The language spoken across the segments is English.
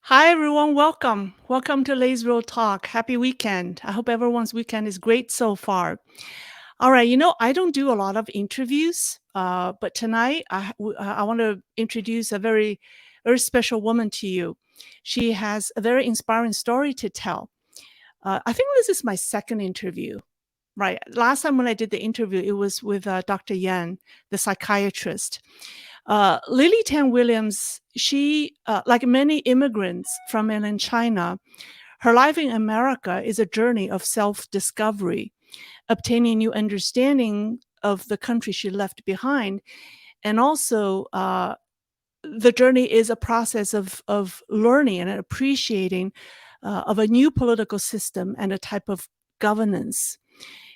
Hi, everyone. Welcome. Welcome to Lay's Real Talk. Happy weekend. I hope everyone's weekend is great so far. All right. I don't do a lot of interviews, but tonight I want to introduce a very, very special woman to you. She has a very inspiring story to tell. I think this is my second interview. Right. Last time when I did the interview, it was with Dr. Yan, the psychiatrist. Lily Tan Williams, she, like many immigrants from mainland China, her life in America is a journey of self discovery, obtaining new understanding of the country she left behind. And also, the journey is a process of learning and appreciating of a new political system and a type of governance.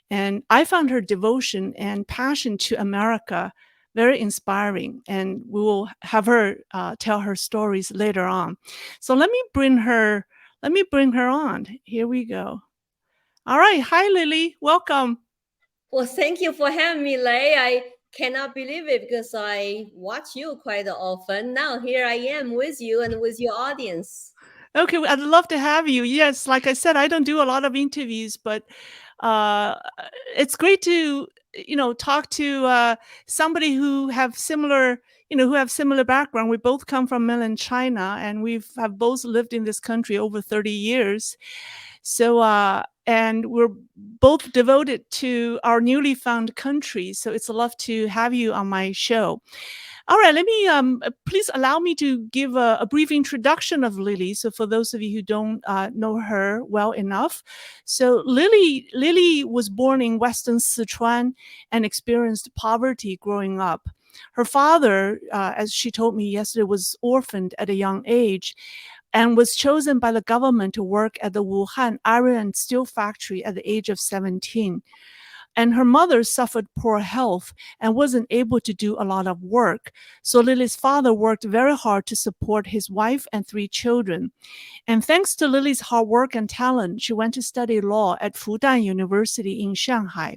And I found her devotion and passion to America very inspiring. And we will have her tell her stories later on. So let me bring her on. Here we go. All right. Hi, Lily. Welcome. Well, thank you for having me, Lei. I cannot believe it because I watch you quite often. Now here I am with you and with your audience. Okay, I'd love to have you. Yes, like I said, I don't do a lot of interviews, but uh, it's great to talk to somebody who have similar background. We both come from mainland China, and we've have both lived in this country over 30 years. So and we're both devoted to our newly found country. So it's a love to have you on my show. All right, let me please allow me to give a brief introduction of Lily. So for those of you who don't know her well enough, so Lily was born in Western Sichuan and experienced poverty growing up. Her father, as she told me yesterday, was orphaned at a young age and was chosen by the government to work at the Wuhan iron and steel factory at the age of 17. And her mother suffered poor health and wasn't able to do a lot of work. So Lily's father worked very hard to support his wife and three children. And thanks to Lily's hard work and talent, she went to study law at Fudan University in Shanghai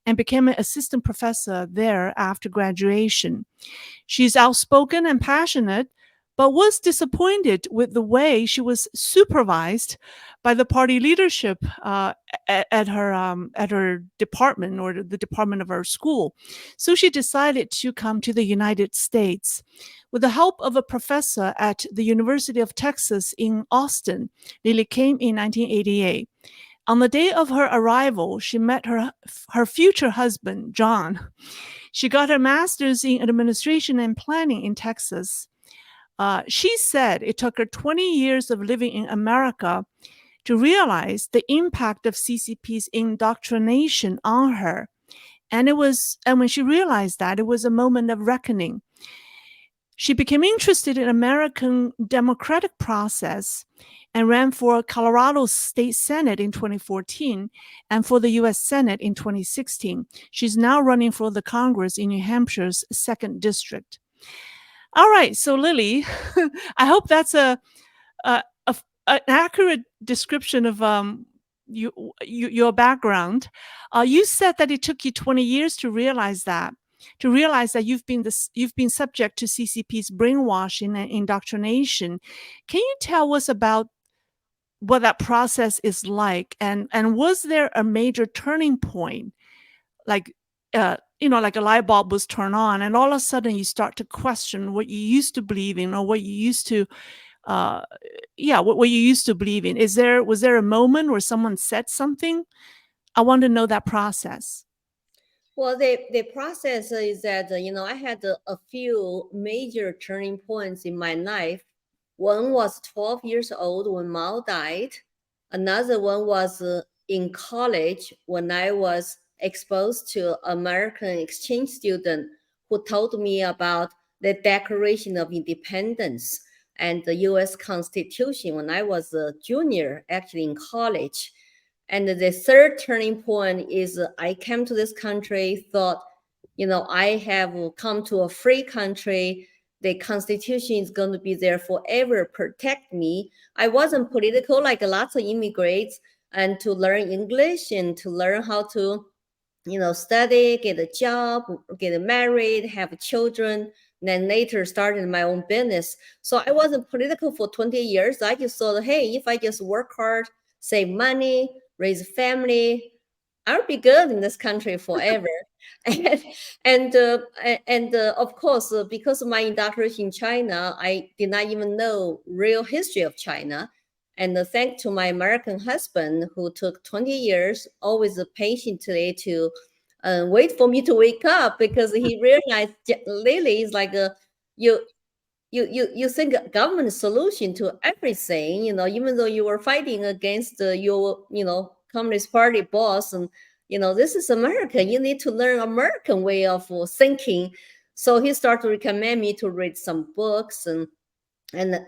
and became an assistant professor there after graduation. She's outspoken and passionate, but was disappointed with the way she was supervised by the party leadership at her department or the department of her school. So she decided to come to the United States. With the help of a professor at the University of Texas in Austin, Lily came in 1988. On the day of her arrival, she met her future husband, John. She got her master's in administration and planning in Texas. She said it took her 20 years of living in America to realize the impact of CCP's indoctrination on her. And when she realized that, it was a moment of reckoning. She became interested in American democratic process and ran for Colorado State Senate in 2014 and for the U.S. Senate in 2016. She's now running for the Congress in New Hampshire's 2nd District. All right, so Lily, I hope that's an accurate description of your background. You said that it took you 20 years to realize that you've been subject to CCP's brainwashing and indoctrination. Can you tell us about what that process is like, and was there a major turning point, like like a light bulb was turned on and all of a sudden you start to question what you used to believe in, or what you used to what you used to believe in? Was there a moment where someone said something? I want to know that process. Well, the process is that, I had a few major turning points in my life. One was 12 years old when Mao died. Another one was in college when I was exposed to American exchange student who told me about the Declaration of Independence and the U.S. Constitution when I was a junior, actually in college. And the third turning point is I came to this country, thought, I have come to a free country. The Constitution is going to be there forever, protect me. I wasn't political like lots of immigrants, and to learn English and to learn how to, study, get a job, get married, have children, then later started my own business. So I wasn't political for 20 years. I just thought, hey, if I just work hard, save money, raise a family, I'll be good in this country forever. and of course, because of my indoctrination in China, I did not even know real history of China. And thanks to my American husband, who took 20 years, always patiently to wait for me to wake up, because he realized Lily is like you you think government solution to everything, even though you were fighting against your Communist Party boss, and this is America, you need to learn American way of thinking. So he started to recommend me to read some books, and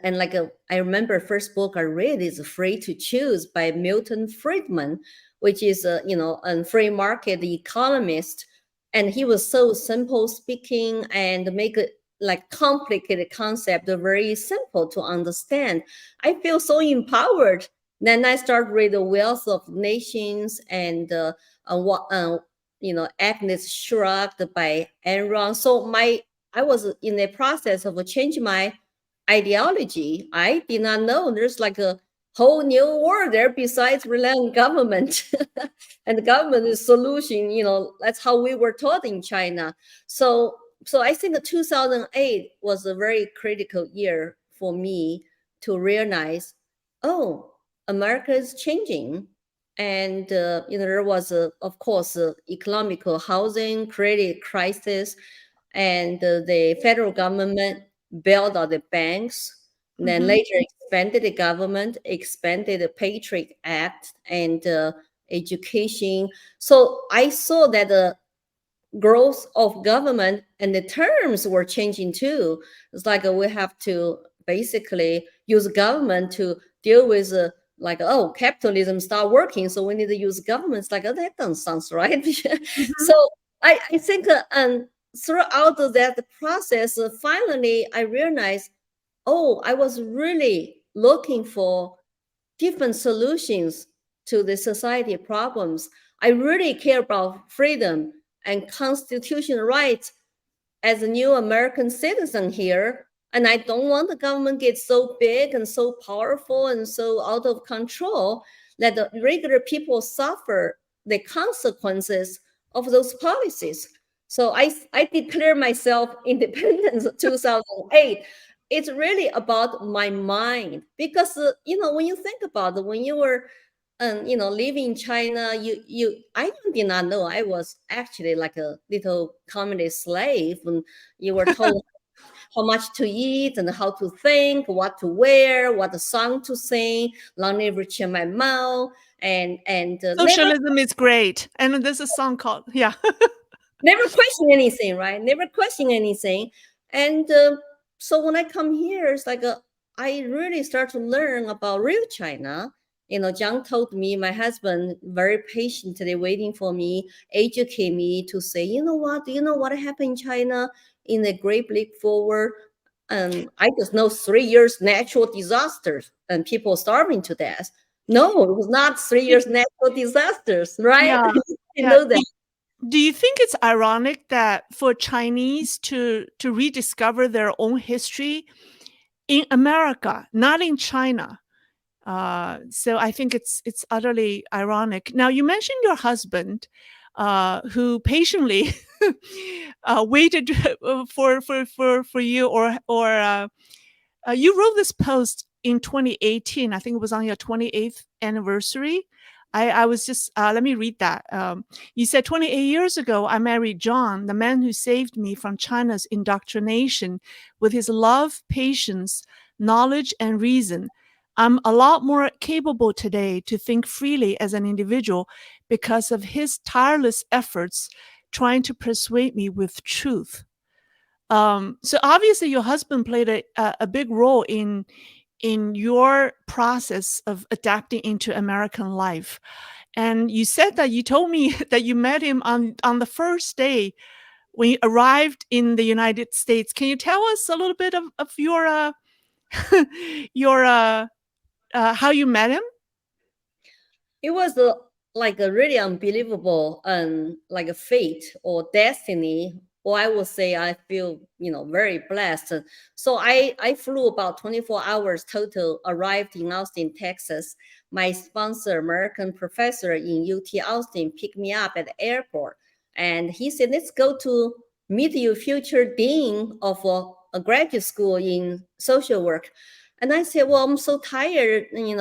like I remember first book I read is Free to Choose by Milton Friedman, which is a free market economist. And he was so simple speaking and make it like complicated concept very simple to understand. I feel so empowered. Then I start read The Wealth of Nations and what Agnes Shrugged by Enron. So I was in the process of changing my ideology. I did not know there's like a whole new world there besides relying on government. And the government is solution, that's how we were taught in China. So I think 2008 was a very critical year for me to realize, oh, America is changing. And there was of course economical housing credit crisis, and the federal government bailed out the banks. Then later expanded the government, expanded the Patriot Act and education. So I saw that the growth of government and the terms were changing too. It's like we have to basically use government to deal with capitalism start working, so we need to use government. It's like, oh, that doesn't sound right. Mm-hmm. So I think throughout that process, finally I realized, oh, I was really looking for different solutions to the society problems. I really care about freedom and constitutional rights as a new American citizen here. And I don't want the government get so big and so powerful and so out of control that the regular people suffer the consequences of those policies. So I declare myself independent in 2008. It's really about my mind, because when you think about it, when you were living in China, I did not know I was actually like a little communist slave, and you were told how much to eat and how to think, what to wear, what the song to sing, long live Chiang Mai Mao, and never Socialism is great. And there's a song called, yeah. never question anything, right? Never question anything. And so when I come here, it's like I really start to learn about real China. Zhang told me, my husband, very patiently waiting for me, educate me to say, do you know what happened in China in the Great Leap Forward? I just know 3 years natural disasters and people starving to death. No, it was not 3 years natural disasters, right? Yeah. You Yeah. know that. Do you think it's ironic that for Chinese to rediscover their own history in America, not in China? So I think it's utterly ironic. Now you mentioned your husband, who patiently waited for you, or you wrote this post in 2018. I think it was on your 28th anniversary. I was just, let me read that. You said, 28 years ago, I married John, the man who saved me from China's indoctrination with his love, patience, knowledge, and reason. I'm a lot more capable today to think freely as an individual because of his tireless efforts trying to persuade me with truth. So obviously your husband played a big role in your process of adapting into American life. And you said that you told me that you met him on the first day when you arrived in the United States. Can you tell us a little bit of your your how you met him? It was like a really unbelievable like a fate or destiny. Well, I would say I feel, very blessed. So I flew about 24 hours total, arrived in Austin, Texas. My sponsor, American professor in UT Austin, picked me up at the airport. And he said, let's go to meet your future dean of a graduate school in social work. And I said, well, I'm so tired, and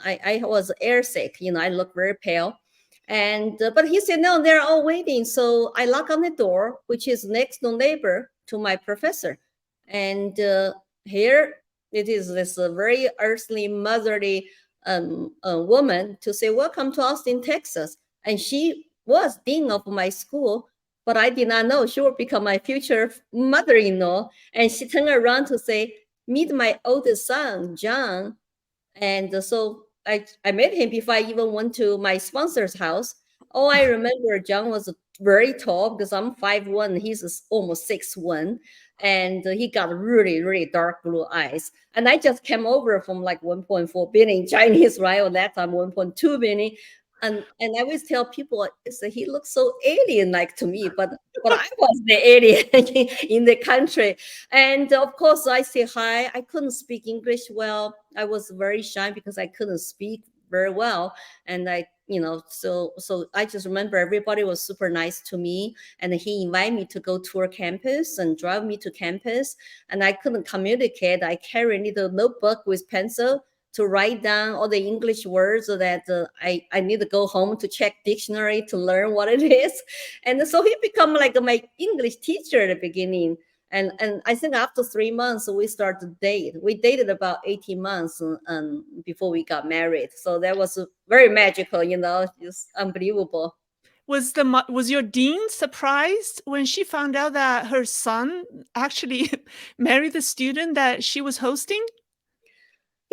I was airsick, I look very pale. And but he said, no, they're all waiting. So I knock on the door, which is next door neighbor to my professor. And here it is this very earthly, motherly woman to say, welcome to Austin, Texas. And she was dean of my school, but I did not know she would become my future mother-in-law. And she turned around to say, meet my oldest son, Zhang. And so I met him before I even went to my sponsor's house. Oh, I remember John was very tall because I'm 5'1", he's almost 6'1", and he got really, really dark blue eyes. And I just came over from like 1.4 billion Chinese, right? At that time, 1.2 billion. And I always tell people, he looks so alien-like to me, but I was the alien in the country. And of course, I say hi. I couldn't speak English well. I was very shy because I couldn't speak very well. And so I just remember everybody was super nice to me. And he invited me to go tour campus and drive me to campus. And I couldn't communicate. I carried a little notebook with pencil to write down all the English words so that I need to go home to check dictionary to learn what it is. And so he become like my English teacher at the beginning. And I think after 3 months, we started to date. We dated about 18 months before we got married. So that was very magical, just unbelievable. Was your dean surprised when she found out that her son actually married the student that she was hosting?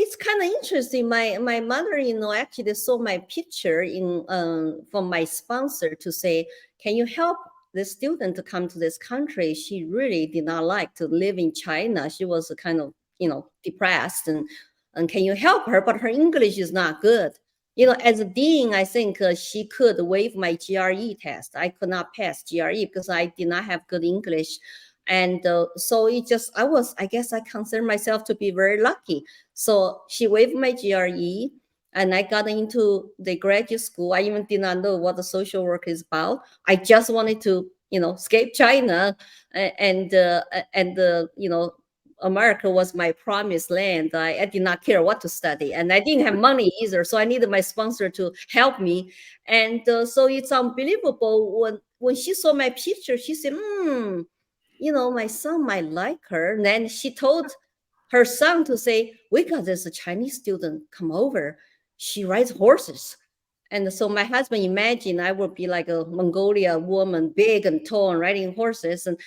It's kind of interesting. My mother-in-law actually saw my picture in from my sponsor to say, can you help the student to come to this country? She really did not like to live in China. She was kind of, depressed, and can you help her? But her English is not good. As a dean, I think she could waive my GRE test. I could not pass GRE because I did not have good English. And so I guess I consider myself to be very lucky. So she waived my GRE, and I got into the graduate school. I even did not know what the social work is about. I just wanted to, escape China, and America was my promised land. I did not care what to study, and I didn't have money either. So I needed my sponsor to help me. And so it's unbelievable when she saw my picture, she said, my son might like her. And then she told her son to say, we got this Chinese student come over. She rides horses. And so my husband imagined I would be like a Mongolia woman, big and tall and riding horses. And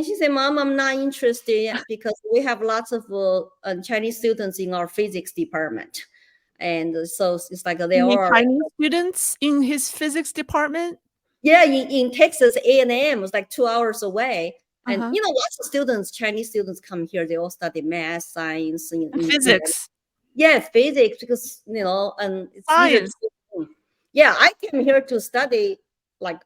she said, Mom, I'm not interested yet because we have lots of Chinese students in our physics department. And so it's like they You mean are. Chinese students in his physics department? Yeah, in Texas, A&M was like 2 hours away. And, Uh-huh. lots of students, Chinese students come here. They all study math, science, And physics. yeah, physics, because, and it's easier Science. to, yeah, I came here to study like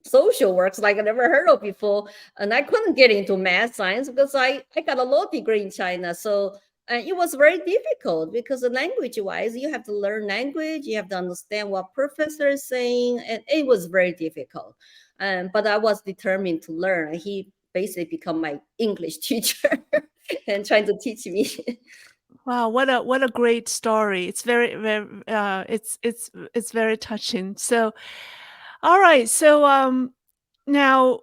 social works like I never heard of before. And I couldn't get into math science because I got a law degree in China. So it was very difficult because language wise, you have to learn language, you have to understand what professor is saying, and it was very difficult. But I was determined to learn. He basically become my English teacher and trying to teach me. Wow, what a great story. It's very very it's very touching. So all right. So now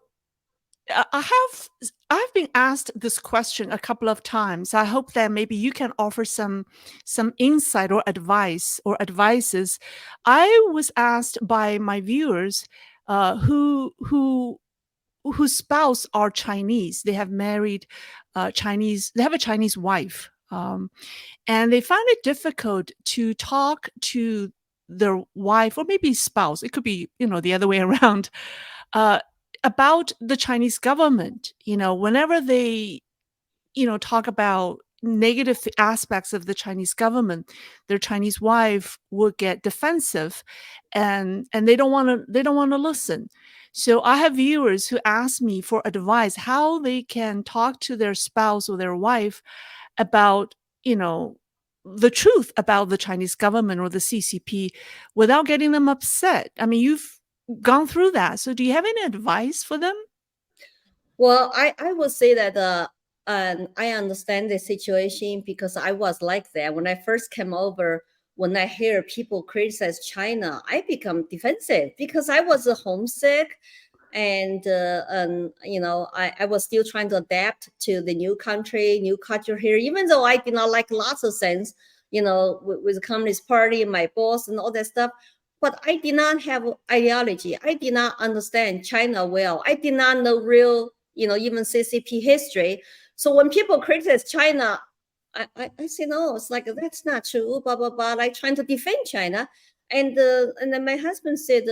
I've been asked this question a couple of times. I hope that maybe you can offer some insight or advice or advices. I was asked by my viewers whose spouse are Chinese. They have married Chinese. They have a Chinese wife, and they find it difficult to talk to their wife or maybe spouse. It could be the other way around. Uh, about the Chinese government, whenever they, talk about, negative aspects of the Chinese government, their Chinese wife would get defensive, and they don't want to listen. So I have viewers who ask me for advice how they can talk to their spouse or their wife about, you know, the truth about the Chinese government or the CCP without getting them upset. I mean, you've gone through that. So do you have any advice for them? Well, I would say that I understand the situation because I was like that when I first came over. When I hear people criticize China, I become defensive because I was homesick, and I was still trying to adapt to the new country, new culture here. Even though I did not like lots of things, with the Communist Party, my boss, and all that stuff. But I did not have ideology. I did not understand China well. I did not know real, even CCP history. So when people criticize China, I say, no, it's like, that's not true, blah, blah, blah. I trying to defend China. And then my husband said,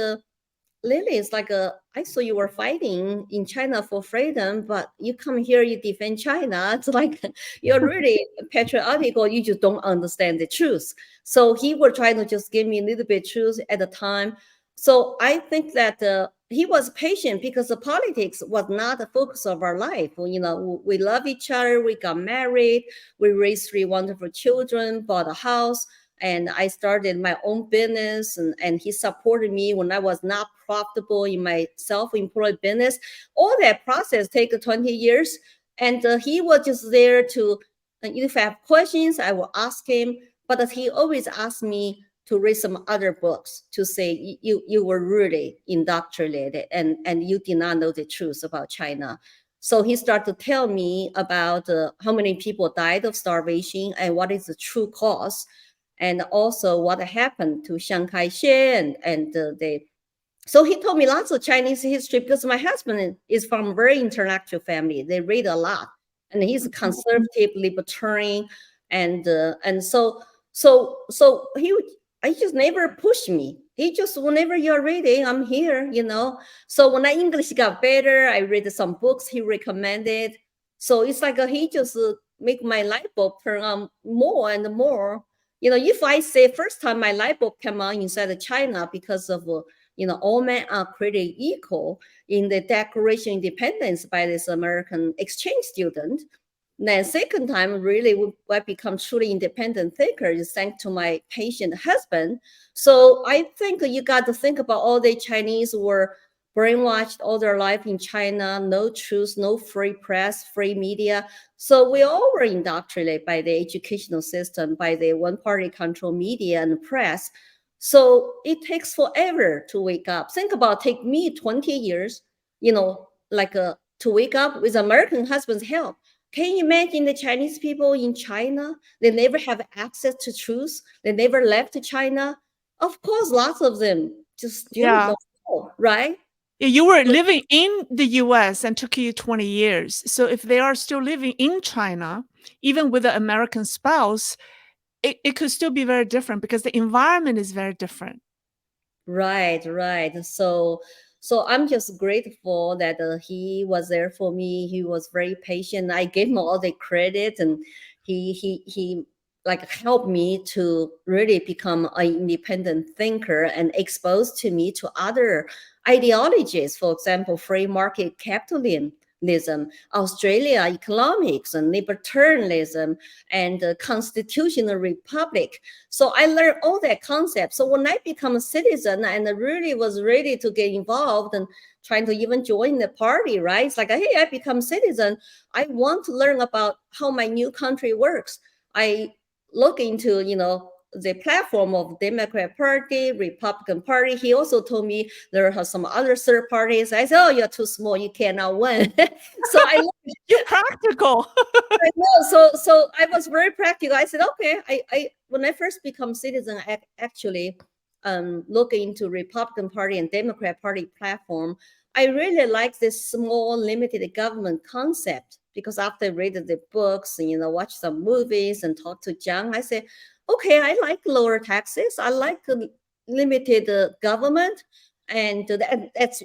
Lily, it's like I saw you were fighting in China for freedom, but you come here, you defend China. It's like you're really patriotic, or you just don't understand the truth. So he was trying to just give me a little bit truth at the time. So I think that he was patient because the politics was not the focus of our life. We love each other. We got married. We raised 3 wonderful children, bought a house. And I started my own business, and he supported me when I was not profitable in my self-employed business. All that process take 20 years. And he was just there to, if I have questions, I will ask him. But he always asked me to read some other books to say, you were really indoctrinated and you did not know the truth about China. So he started to tell me about how many people died of starvation and what is the true cause, and also what happened to Chiang Kai-shek so he told me lots of Chinese history because my husband is from a very intellectual family. They read a lot, and he's conservative, libertarian, and I just never pushed me. He just, whenever you're reading, I'm here. So when my English got better, I read some books he recommended. So it's like he just make my light bulb turn on more and more. If I say first time my light bulb came on inside of China because of all men are created equal in the Declaration of Independence by this American exchange student. Then second time, really, I become truly independent thinker is thanks to my patient husband. So I think you got to think about all the Chinese were brainwashed all their life in China, no truth, no free press, free media. So we all were indoctrinated by the educational system, by the one-party control media and press. So it takes forever to wake up. Think about, take me 20 years, to wake up with American husband's help. Can you imagine the Chinese people in China? They never have access to truth. They never left China. Of course, lots of them just still Yeah. don't know, right? You were living in the US and took you 20 years. So if they are still living in China, even with an American spouse, it could still be very different because the environment is very different. Right. So I'm just grateful that he was there for me. He was very patient. I gave him all the credit, and he like helped me to really become an independent thinker and exposed to me to other ideologies. For example, free market capitalism, Australia economics, and libertarianism, and constitutional republic. So I learned all that concept. So when I become a citizen and I really was ready to get involved and trying to even join the party, right? It's like, hey, I become citizen. I want to learn about how my new country works. I look into, the platform of Democrat Party, Republican Party. He also told me there are some other third parties. I said, oh, you're too small. You cannot win. So You're practical. I know. So I was very practical. I said, okay. I when I first become citizen, I actually look into Republican Party and Democrat Party platform. I really like this small, limited government concept because after I read the books and watch some movies and talk to Zhang, I said, okay, I like lower taxes. I like limited government, and that's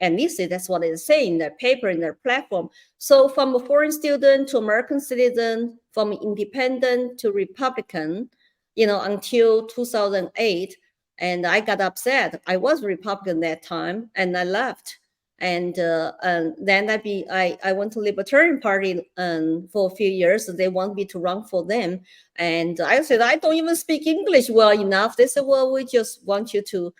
At least that's what they say in their paper, in their platform. So from a foreign student to American citizen, from independent to Republican, until 2008. And I got upset. I was Republican that time, and I left. And then I went to Libertarian Party for a few years. They want me to run for them. And I said, I don't even speak English well enough. They said, well, we just want you to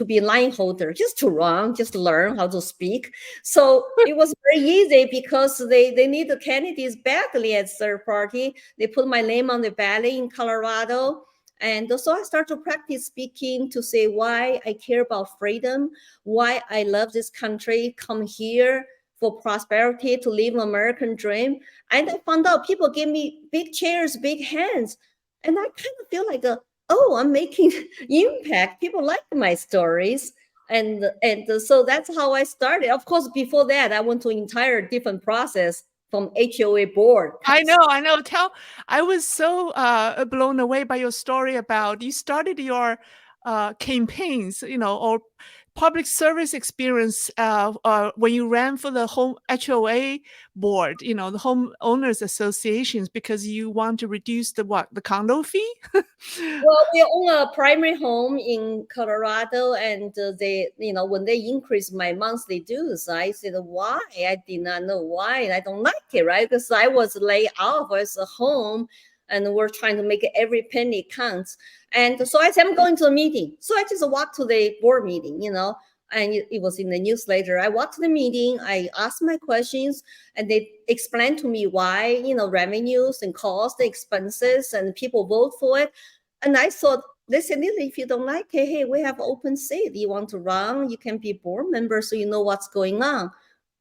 be a line holder, just to run, just learn how to speak. So it was very easy because they need the candidates badly at third party. They put my name on the ballot in Colorado. And so I started to practice speaking to say why I care about freedom, why I love this country, come here for prosperity, to live an American dream. And I found out people give me big chairs, big hands. And I kind of feel like, oh, I'm making impact. People like my stories. And so that's how I started. Of course, before that, I went to an entire different process from HOA board. I know. I was so blown away by your story about you started your campaigns, or public service experience when you ran for the home HOA board, the homeowners associations, because you want to reduce the condo fee. Well, we own a primary home in Colorado, and they, when they increased my monthly dues, I said, why? I did not know why. I don't like it, right? Because I was laid off as a home, and we're trying to make every penny count. And so I said, I'm going to a meeting. So I just walked to the board meeting, and it was in the newsletter. I walked to the meeting, I asked my questions, and they explained to me why, revenues and costs, expenses, and people vote for it. And I thought, they said, Lily, if you don't like it, hey, we have open seat. You want to run? You can be board member so you know what's going on.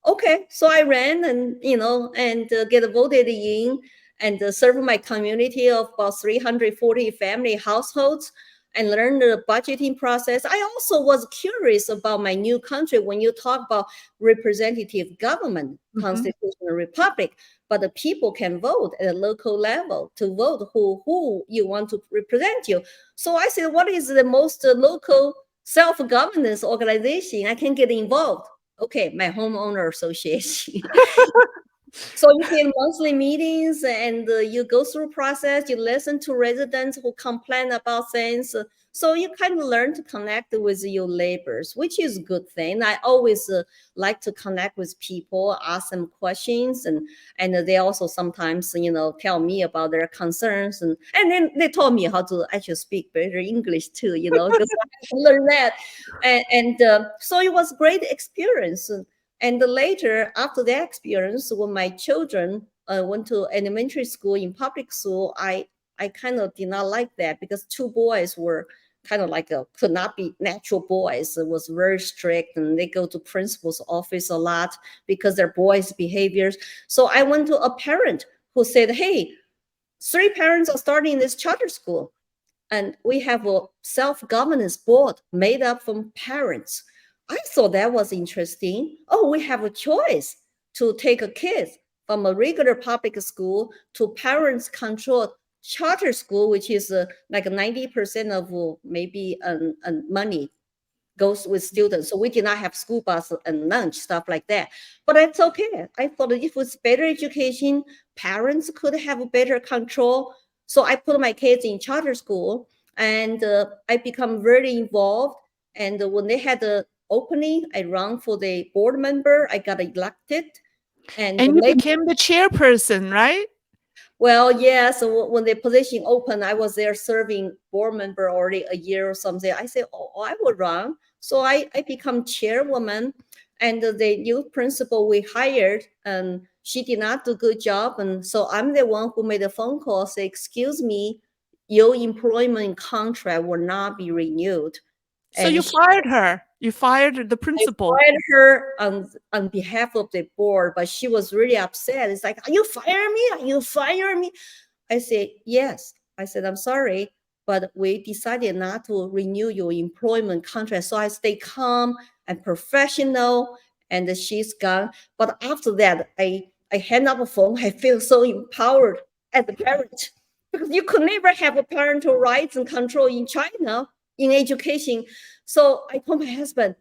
Okay, so I ran and, get voted in and serve my community of about 340 family households and learn the budgeting process. I also was curious about my new country when you talk about representative government, constitutional republic, but the people can vote at a local level to vote who you want to represent you. So I said, what is the most local self-governance organization I can get involved? Okay, my homeowner association. So you get monthly meetings and you go through process, you listen to residents who complain about things. So you kind of learn to connect with your neighbors, which is a good thing. I always like to connect with people, ask them questions, and they also sometimes, tell me about their concerns. And then they told me how to actually speak better English too, because I had to learn that. And so it was a great experience. And later, after that experience, when my children went to elementary school in public school, I kind of did not like that because two boys were kind of like could not be natural boys. It was very strict, and they go to principal's office a lot because their boys' behaviors. So I went to a parent who said, hey, 3 parents are starting this charter school, and we have a self-governance board made up from parents. I thought that was interesting. Oh, we have a choice to take a kid from a regular public school to parents-controlled charter school, which is like 90% of maybe money goes with students. So we did not have school bus and lunch, stuff like that. But it's okay. I thought if it was better education, parents could have better control. So I put my kids in charter school, and I become very involved. And when they had the opening, I ran for the board member. I got elected. And you became the chairperson, right? Well, yeah. So when the position opened, I was there serving board member already a year or something. I said, oh, I will run. So I become chairwoman, and the new principal we hired, she did not do a good job. And so I'm the one who made a phone call, say, excuse me, your employment contract will not be renewed. So you fired her. You fired the principal. I fired her on behalf of the board, but she was really upset. It's like, are you firing me? Are you firing me? I said, yes. I said, I'm sorry, but we decided not to renew your employment contract. So I stay calm and professional, and she's gone. But after that, I hang up the phone. I feel so empowered as a parent, because you could never have a parental rights and control in China in education. So I told my husband,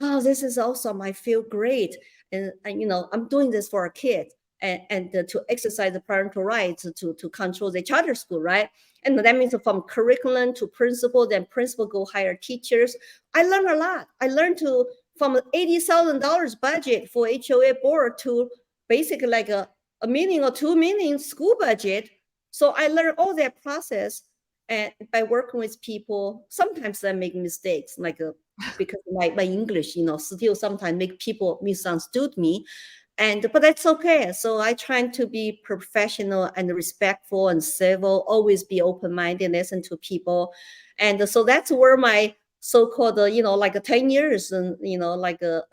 oh, this is awesome. I feel great. And you know, I'm doing this for a kid and to exercise the parental rights to control the charter school, right? And that means from curriculum to principal, then principal go hire teachers. I learned a lot. I learned to from $80,000 budget for HOA board to basically like a million or 2 million school budget. So I learned all that process and by working with people. Sometimes I make mistakes, like because my English, you know, still sometimes make people misunderstood me. But that's okay. So I try to be professional and respectful and civil, always be open-minded, listen to people. And so that's where my so-called, you know, like 10 years and, you know, like a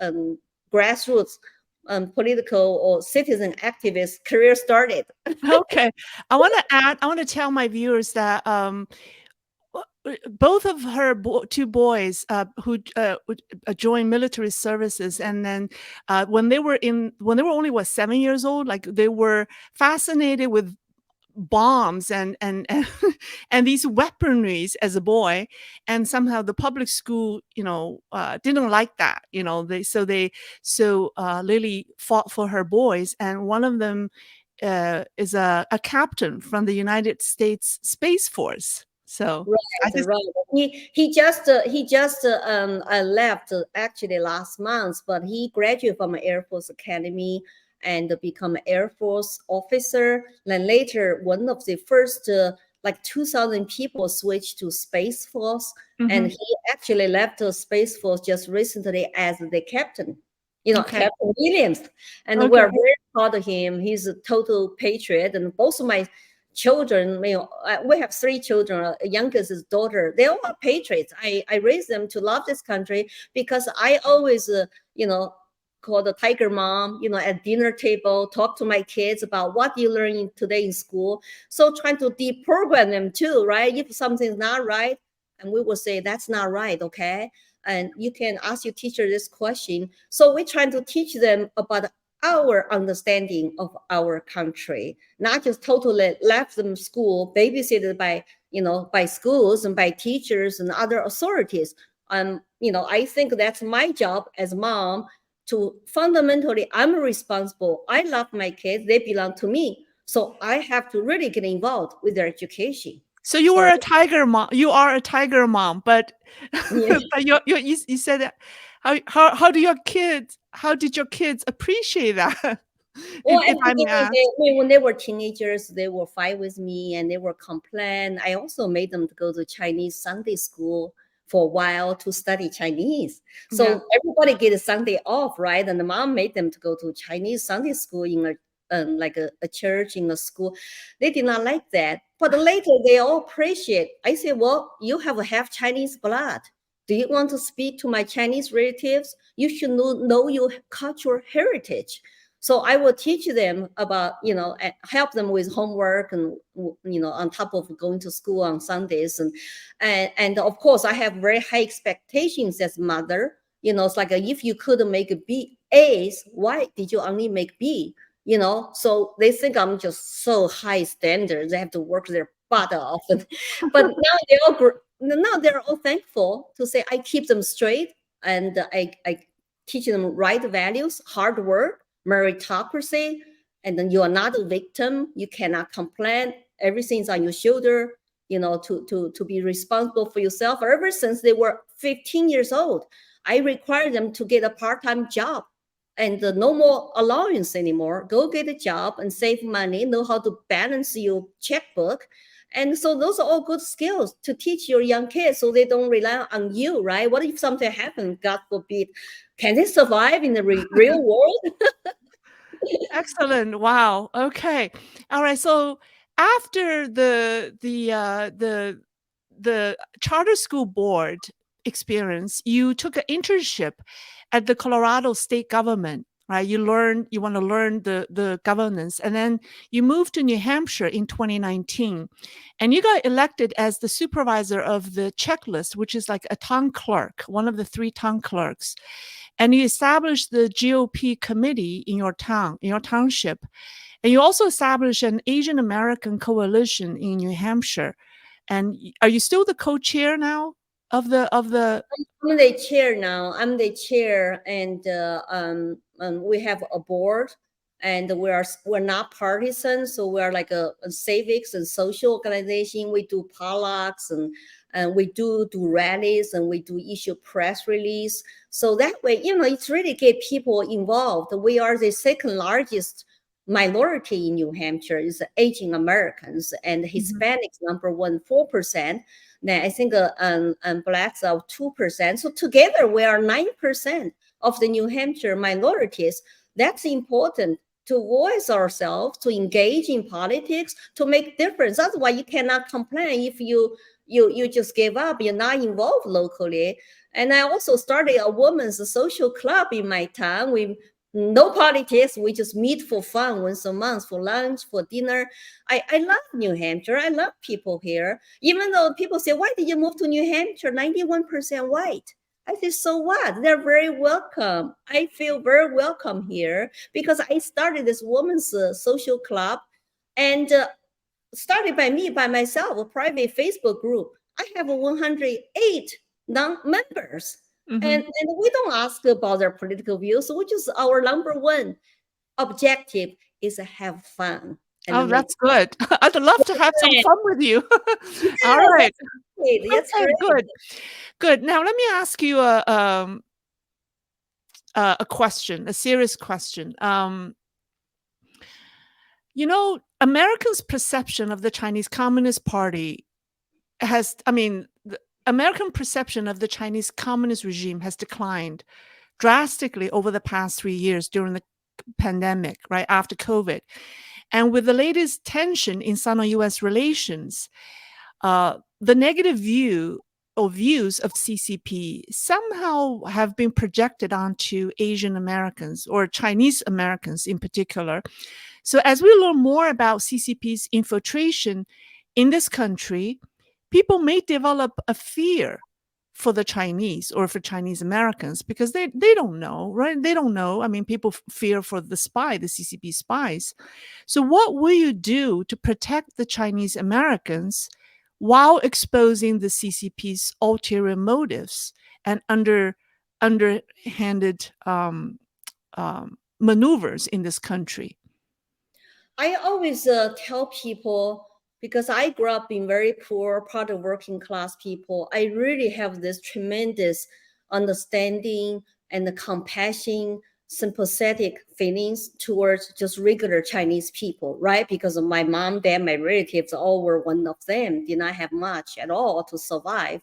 grassroots political or citizen activist career started. Okay. I want to tell my viewers that both of her two boys who joined military services, and then when they were only 7 years old, like they were fascinated with bombs and and these weaponries as a boy, and somehow the public school, didn't like that. So Lily fought for her boys, and one of them is a captain from the United States Space Force. So I Right, just right. He just left actually last month, but he graduated from Air Force Academy and become an Air Force officer. Then later, one of the first like 2,000 people switched to Space Force, and he actually left the Space Force just recently as the captain. You know, okay. Captain Williams, and Okay. we're very proud of him. He's a total patriot, and both of my children, you know, we have 3 children. Youngest is daughter. They all are patriots. I raised them to love this country because I always, you know, call the tiger mom, you know, at dinner table, talk to my kids about what you learn today in school. So trying to deprogram them too, right? If something's not right, and we will say that's not right, okay? And you can ask your teacher this question. So we're trying to teach them about our understanding of our country, not just totally left them school, babysitted by, you know, by schools and by teachers and other authorities. You know, I think that's my job as mom to fundamentally, I'm responsible. I love my kids. They belong to me. So I have to really get involved with their education. So you were a tiger mom. You are a tiger mom, but Yeah. but you said that how did your kids appreciate that? Well, at If the I may beginning, ask. when they were teenagers, they will fight with me and they will complain. I also made them to go to Chinese Sunday school for a while to study Chinese. Yeah. So everybody get a Sunday off, right? And the mom made them to go to Chinese Sunday school in like a church in a school. They did not like that, but later they all appreciate. I said, well, you have a half Chinese blood. Do you want to speak to my Chinese relatives? You should know your cultural heritage. So I will teach them about, you know, help them with homework and, you know, on top of going to school on Sundays. And of course, I have very high expectations as mother. You know, it's like if you couldn't make A's, why did you only make B? You know, so they think I'm just so high standards. They have to work their butt off. But now they're all thankful to say I keep them straight and I teach them right values, hard work, meritocracy, and then you are not a victim. You cannot complain. Everything's on your shoulder, you know, to be responsible for yourself. Ever since they were 15 years old, I required them to get a part-time job and no more allowance anymore. Go get a job and save money, know how to balance your checkbook. And so those are all good skills to teach your young kids so they don't rely on you, right? What if something happens, God forbid? Can they survive in the real world? Excellent. Wow. Okay. All right. So after the charter school board experience, you took an internship at the Colorado state government, right? You want to learn the governance, and then you moved to New Hampshire in 2019, and you got elected as the supervisor of the checklist, which is like a town clerk, one of the 3 town clerks. And you established the GOP committee in your township. And you also established an Asian American coalition in New Hampshire. And are you still the co-chair now? of the I'm the chair now. I'm the chair, and we have a board, and we're not partisan, so we're like a civics and social organization. We do potlucks, and we do rallies, and we do issue press release. So that way, it's really get people involved. We are the second largest minority in New Hampshire, is Asian Americans, and Hispanics number one, 4%. Now I think blacks are 2%. So together we are 9% of the New Hampshire minorities. That's important to voice ourselves, to engage in politics, to make difference. That's why you cannot complain if you just give up, you're not involved locally. And I also started a women's social club in my town. We no politics. We just meet for fun once a month, for lunch, for dinner. I love New Hampshire. I love people here. Even though people say, why did you move to New Hampshire? 91% white. I say, so what? They're very welcome. I feel very welcome here because I started this women's social club, and started by me, by myself, a private Facebook group. I have 108 non-members. And we don't ask about their political views. So we just, our number one objective is to have fun. And Oh, that's good. I'd love to have some fun with you. All right. That's Okay, great. good. Now let me ask you a question, a serious question. Americans' perception of the Chinese Communist Party the American perception of the Chinese Communist regime has declined drastically over the past 3 years during the pandemic, right after COVID. And with the latest tension in Sino-US relations, the negative views of CCP somehow have been projected onto Asian Americans, or Chinese Americans in particular. So as we learn more about CCP's infiltration in this country, people may develop a fear for the Chinese, or for Chinese Americans, because they don't know, right? They don't know. I mean, people fear for the CCP spies. So what will you do to protect the Chinese Americans while exposing the CCP's ulterior motives and underhanded maneuvers in this country? I always tell people, because I grew up in very poor, part of working class people, I really have this tremendous understanding and the compassion, sympathetic feelings towards just regular Chinese people, right? Because of my mom, dad, my relatives, all were one of them, did not have much at all to survive.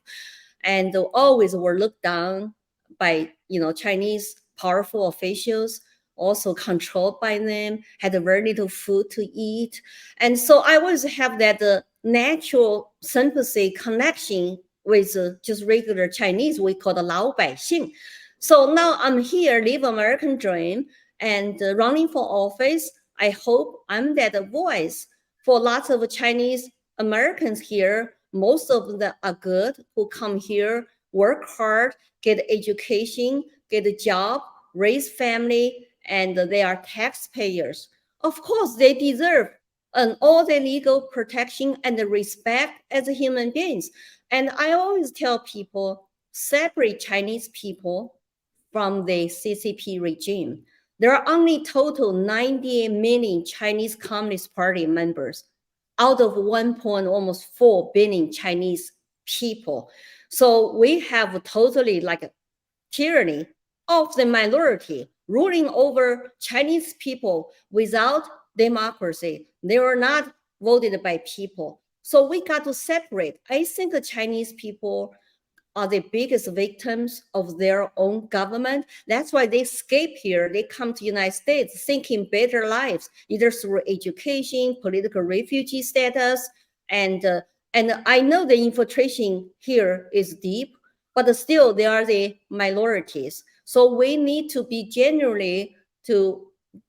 And always were looked down by, Chinese powerful officials, also controlled by them, had very little food to eat. And so I always have that natural sympathy connection with just regular Chinese, we call the 老百姓. So now I'm here, live American dream, and running for office. I hope I'm that voice for lots of Chinese Americans here. Most of them are good, who come here, work hard, get education, get a job, raise family, and they are taxpayers. Of course, they deserve all the legal protection and the respect as human beings. And I always tell people, separate Chinese people from the CCP regime. There are only total 98 million Chinese Communist Party members out of 1.4 billion Chinese people. So we have totally like a tyranny of the minority ruling over Chinese people without democracy. They were not voted by people. So we got to separate. I think the Chinese people are the biggest victims of their own government. That's why they escape here. They come to the United States thinking better lives, either through education, political refugee status. And I know the infiltration here is deep, but still there are the minorities. So we need to be genuinely to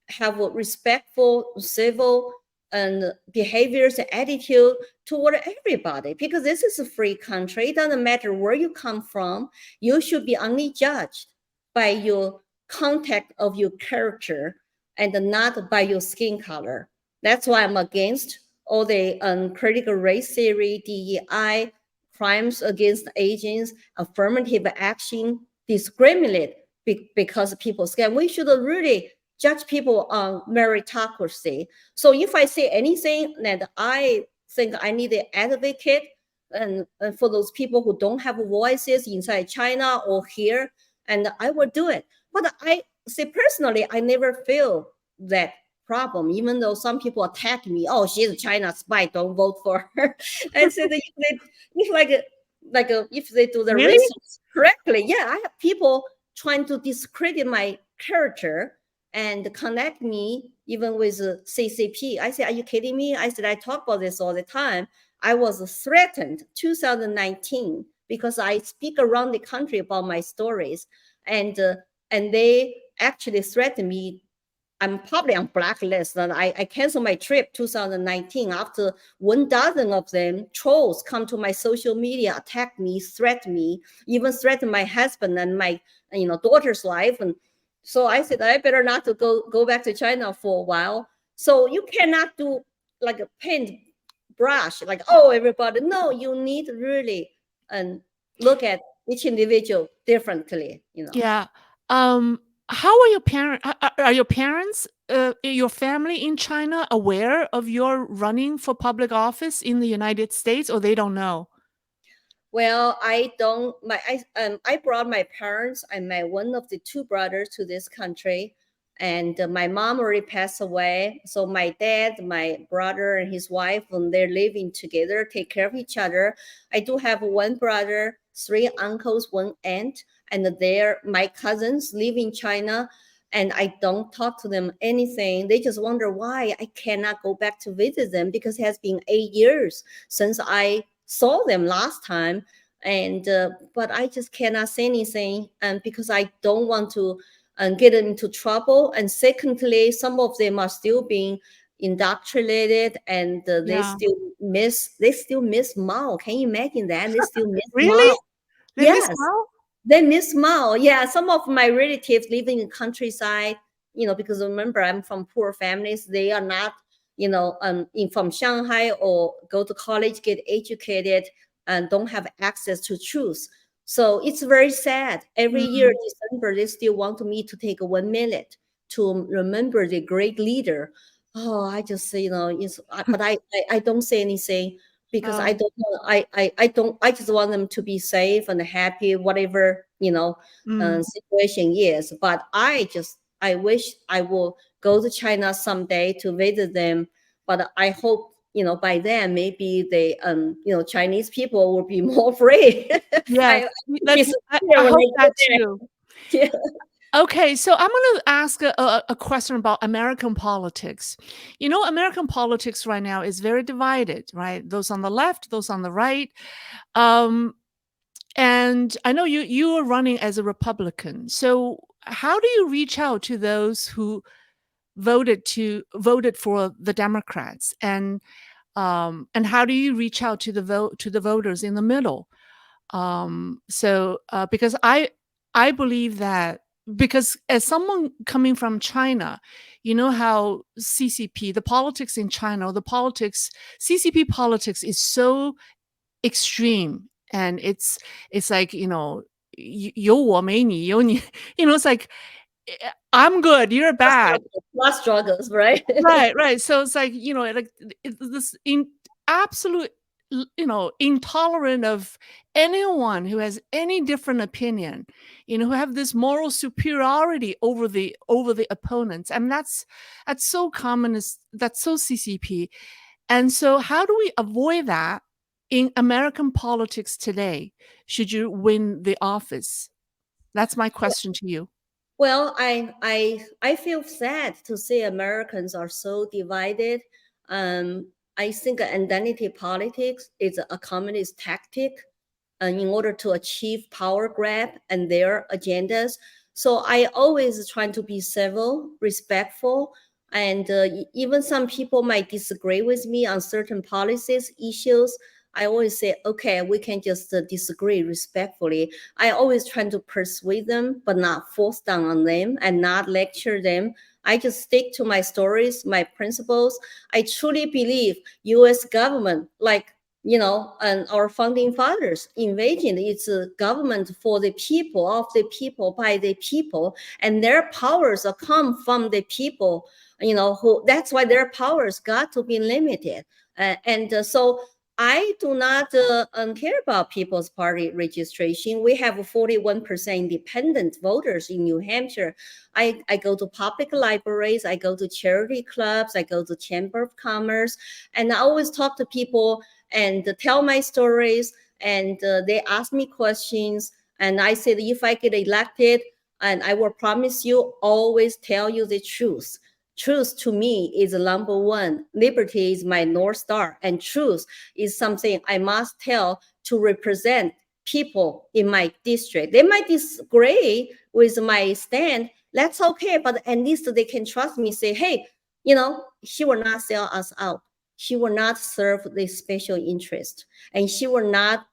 have a respectful, civil, and behaviors and attitude toward everybody, because this is a free country. It doesn't matter where you come from. You should be only judged by your contact of your character and not by your skin color. That's why I'm against all the critical race theory, DEI, crimes against Asians, affirmative action, discriminate because people scam. We should really judge people on meritocracy. So if I say anything that I think I need to advocate and for those people who don't have voices inside China or here, and I will do it. But I say personally, I never feel that problem, even though some people attack me. Oh, she's a China spy, don't vote for her. I said if they do the Really? research correctly, yeah, I have people trying to discredit my character and connect me even with CCP. I said, are you kidding me? I said, I talk about this all the time. I was threatened 2019 because I speak around the country about my stories, and they actually threatened me. I'm probably on blacklist, and I canceled my trip 2019 after 1 dozen of them trolls come to my social media, attack me, threaten me, even threaten my husband and my daughter's life. And so I said I better not to go back to China for a while. So you cannot do like a paint brush, like, oh, everybody. No, you need really and look at each individual differently. Yeah. How are your parents? Are your parents, your family in China aware of your running for public office in the United States, or they don't know? Well, I don't. I brought my parents and my one of the two brothers to this country, and my mom already passed away. So my dad, my brother, and his wife, and they're living together, take care of each other. I do have one brother, three uncles, one aunt, and they're my cousins live in China. And I don't talk to them anything. They just wonder why I cannot go back to visit them because it has been 8 years since I saw them last time, and but I just cannot say anything, and because I don't want to get into trouble. And secondly, some of them are still being indoctrinated, and Yeah. they still miss Mao. Can you imagine that? They still miss Really? Mao. They miss Yes, Mao? they miss Mao. Yeah, some of my relatives living in countryside, because remember I'm from poor families. They are not, from Shanghai or go to college, get educated, and don't have access to truth. So it's very sad. Every year Mm, December, they still want me to take 1 minute to remember the great leader. Oh, I just say, but I don't say anything because I oh, don't know. I don't. I just want them to be safe and happy, whatever mm, situation is. But I wish I will go to China someday to visit them. But I hope by then maybe they Chinese people will be more free. yes. I be Let's. I sincere when hope they that go too. there. Okay, so I'm going to ask a question about American politics. You know, American politics right now is very divided, right? Those on the left, those on the right. Um, and I know you are running as a Republican. So how do you reach out to those who voted for the Democrats, and how do you reach out to the voters in the middle? Because I believe that, because as someone coming from China, you know how CCP, the politics in China, or the politics, CCP politics is so extreme, and it's like,有我没你，有你, it's like, I'm good, you're bad. Plus struggles, right? Right, right. So it's like, like this in absolute, intolerant of anyone who has any different opinion, who have this moral superiority over the opponents. And that's so communist, that's so CCP. And so how do we avoid that in American politics today, should you win the office? That's my question to you. Well, I feel sad to see Americans are so divided. I think identity politics is a communist tactic in order to achieve power grab and their agendas. So I always try to be civil, respectful, and even some people might disagree with me on certain policies, issues. I always say, okay, we can just disagree respectfully. I always try to persuade them, but not force down on them and not lecture them. I just stick to my stories, my principles. I truly believe U.S. government, like and our founding fathers envisioned it's a government for the people, of the people, by the people, and their powers come from the people, who, that's why their powers got to be limited. So I do not care about People's Party registration. We have 41% independent voters in New Hampshire. I go to public libraries, I go to charity clubs, I go to Chamber of Commerce, and I always talk to people and tell my stories. And they ask me questions. And I said, if I get elected, and I will promise you, always tell you the truth. Truth to me is number one. Liberty is my North Star, and truth is something I must tell to represent people in my district. They might disagree with my stand. That's okay, but at least they can trust me, say, hey, she will not sell us out. She will not serve the special interest, and she will not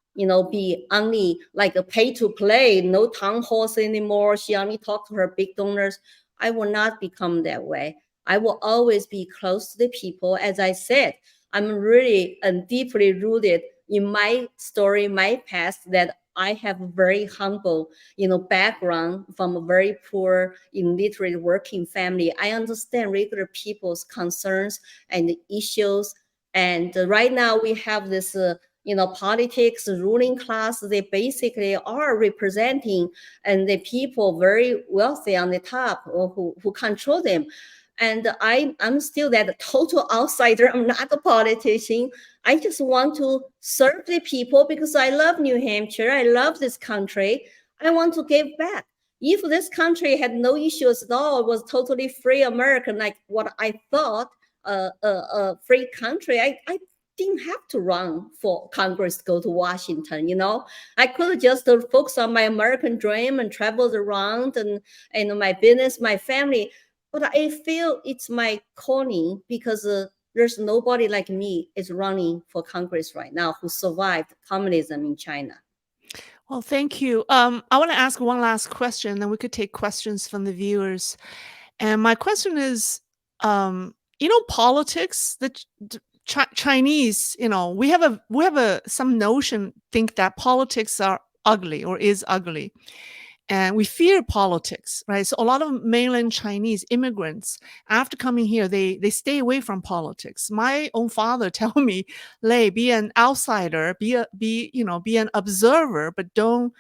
be only like a pay to play, no town halls anymore. She only talk to her big donors. I will not become that way. I will always be close to the people. As I said, I'm really and deeply rooted in my story, my past, that I have a very humble, background from a very poor, illiterate working family. I understand regular people's concerns and issues. And right now we have this, politics, ruling class. They basically are representing and the people very wealthy on the top, or who control them. And I'm still that total outsider. I'm not a politician. I just want to serve the people because I love New Hampshire. I love this country. I want to give back. If this country had no issues at all, it was totally free American, like what I thought, a free country, I didn't have to run for Congress to go to Washington. I could just focus on my American dream and travel around and my business, my family. But I feel it's my calling because there's nobody like me is running for Congress right now who survived communism in China. Well, thank you. I want to ask one last question, then we could take questions from the viewers. And my question is, politics. Chinese, we have some notion think that politics are ugly or is ugly, and we fear politics, right? So a lot of mainland Chinese immigrants, after coming here, they stay away from politics. My own father tell me, "Lei, be an outsider, be an observer, but don't,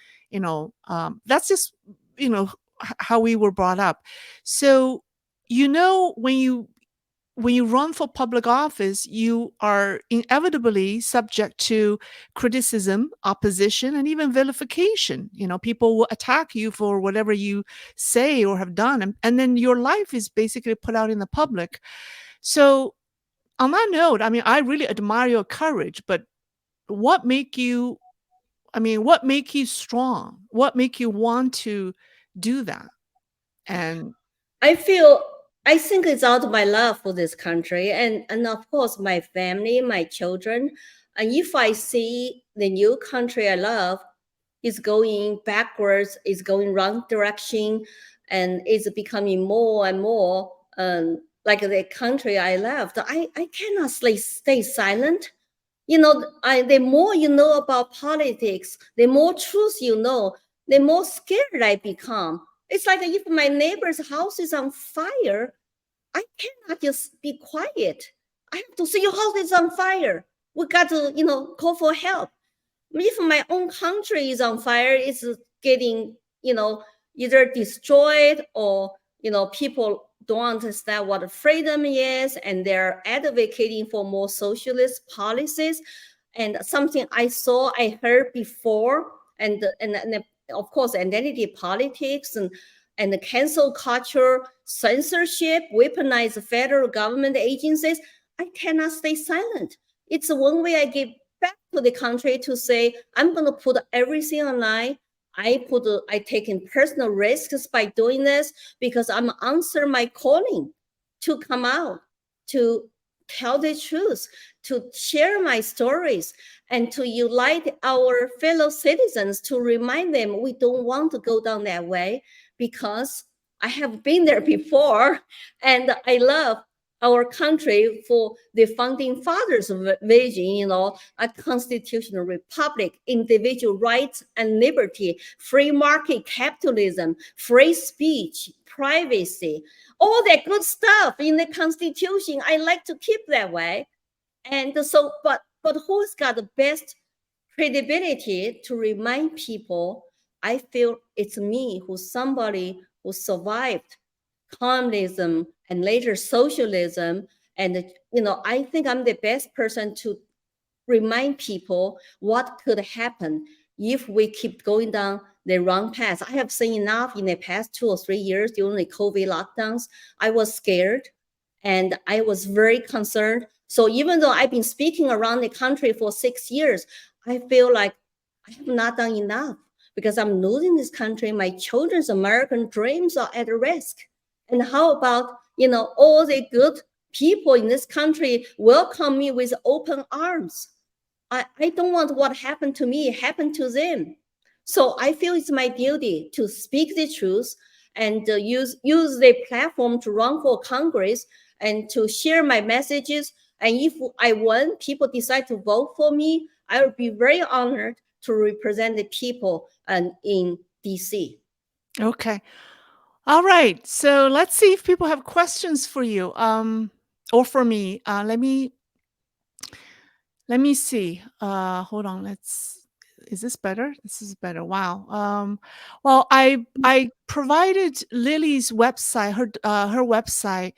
that's just, how we were brought up." So, when you run for public office, you are inevitably subject to criticism, opposition, and even vilification. People will attack you for whatever you say or have done. And then your life is basically put out in the public. So on that note, I really admire your courage, but what make you, what make you strong? What make you want to do that? And I think it's out of my love for this country, and of course my family, my children. And if I see the new country I love is going backwards, is going wrong direction, and is becoming more and more like the country I left, I cannot stay silent. The more you know about politics, the more truth you know, the more scared I become. It's like if my neighbor's house is on fire, I cannot just be quiet. I have to say, your house is on fire. We got to, call for help. If my own country is on fire, it's getting, either destroyed or, people don't understand what freedom is, and they're advocating for more socialist policies. And something I heard before, and of course, identity politics and the cancel culture, censorship, weaponize federal government agencies. I cannot stay silent. It's one way I give back to the country to say, I'm going to put everything online. I taking personal risks by doing this because I'm answer my calling to come out, to tell the truth, to share my stories, and to unite our fellow citizens, to remind them we don't want to go down that way because I have been there before, and I love our country for the founding fathers' vision, you know, a constitutional republic, individual rights and liberty, free market capitalism, free speech, privacy, all that good stuff in the Constitution. I like to keep that way. And so, but who's got the best credibility to remind people? I feel it's me, who's somebody who survived communism and later socialism. And, you know, I think I'm the best person to remind people what could happen if we keep going down the wrong path. I have seen enough in the past 2 or 3 years during the COVID lockdowns. I was scared and I was very concerned. So even though I've been speaking around the country for 6 years, I feel like I have not done enough because I'm losing this country. My children's American dreams are at risk. And how about, you know, all the good people in this country welcome me with open arms? I don't want what happened to me happen to them. So I feel it's my duty to speak the truth and use the platform to run for Congress and to share my messages. And if I win, people decide to vote for me, I will be very honored to represent the people in DC. Okay. All right. So let's see if people have questions for you, or for me. Let me see. Hold on. Is this better? This is better. Wow. Well, I provided Lily's website, her website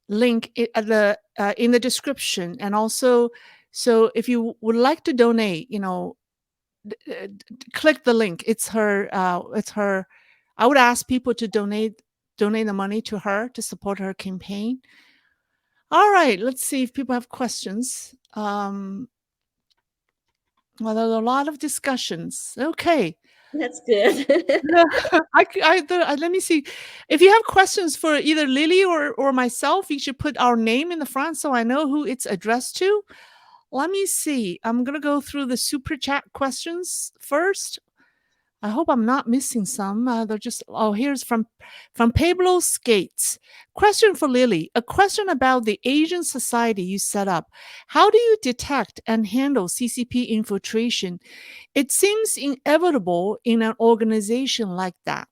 link at the in the description, and also, so if you would like to donate, you know, click the link. It's her. It's her. I would ask people to donate the money to her to support her campaign. All right. Let's see if people have questions. Well, there's a lot of discussions. Okay. That's good. Let me see. If you have questions for either Lily or myself, you should put our name in the front so I know who it's addressed to. Let me see. I'm going to go through the super chat questions first. I hope I'm not missing some. They're just, here's from Pablo Skates. Question for Lily. A question about the Asian society you set up. How do you detect and handle CCP infiltration? It seems inevitable in an organization like that.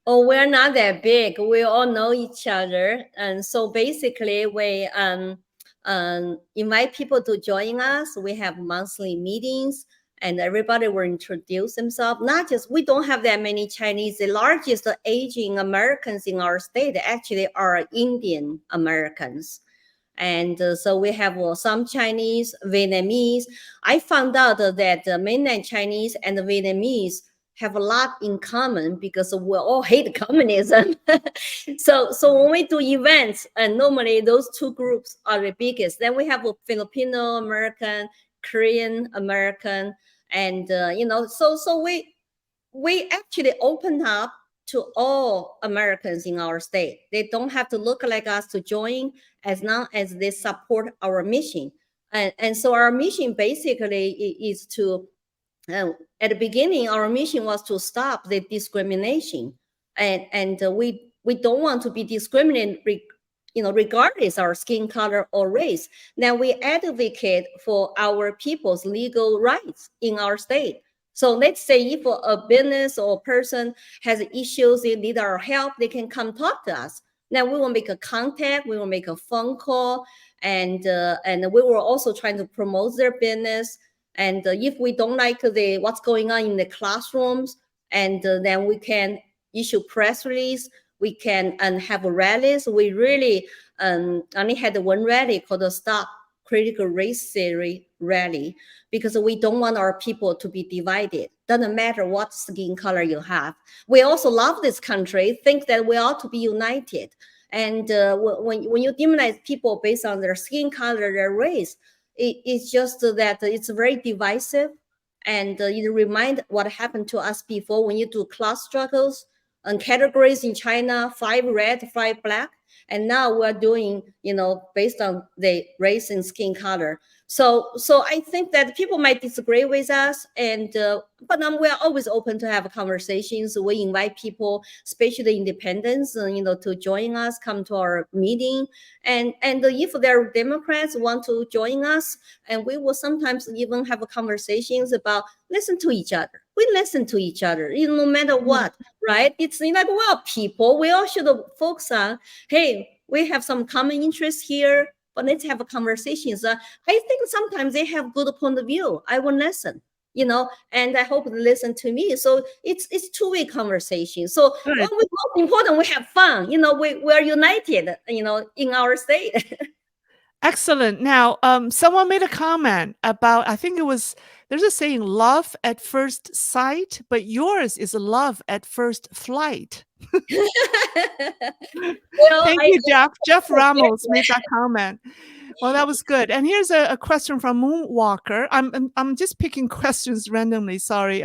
Oh, we're not that big. We all know each other. And so basically we invite people to join us. We have monthly meetings and everybody will introduce themselves. Not just, we don't have that many Chinese. The largest Asian Americans in our state actually are Indian Americans. And so we have some Chinese, Vietnamese. I found out that mainland Chinese and the Vietnamese have a lot in common because we all hate communism. So when we do events, and normally those two groups are the biggest. Then we have a Filipino American, Korean American, and you know, so we actually open up to all Americans in our state. They don't have to look like us to join as long as they support our mission. And so our mission basically is to, at the beginning, our mission was to stop the discrimination. And we don't want to be discriminated, you know, regardless our skin color or race. Now we advocate for our people's legal rights in our state. So let's say if a business or a person has issues, they need our help, they can come talk to us. Now we will make a contact, we will make a phone call, and we were also trying to promote their business. And if we don't like what's going on in the classrooms, and then we can issue press release, we can have rallies. We really only had one rally called the Stop Critical Race Theory rally, because we don't want our people to be divided. Doesn't matter what skin color you have. We also love this country, think that we ought to be united. And when you demonize people based on their skin color, their race, it's just that it's very divisive. And it reminds what happened to us before when you do class struggles and categories in China, 5 red, 5 black. And now we're doing, you know, based on the race and skin color. So I think that people might disagree with us, and but we are always open to have conversations. We invite people, especially independents, to join us, come to our meeting, and if there are Democrats want to join us, and we will sometimes even have conversations about listen to each other. We listen to each other, no matter what, right? It's like we're people. We all should focus on, hey, we have some common interests here, but let's have a conversations. I think sometimes they have good point of view. I will listen, and I hope they listen to me. So it's two-way conversation. So Good. most important, we have fun. We are united, in our state. Excellent. Now, someone made a comment about, I think there's a saying, love at first sight, but yours is love at first flight. Thank you, Jeff. Jeff Ramos made that comment. Well, that was good. And here's a question from Moonwalker. I'm just picking questions randomly. Sorry.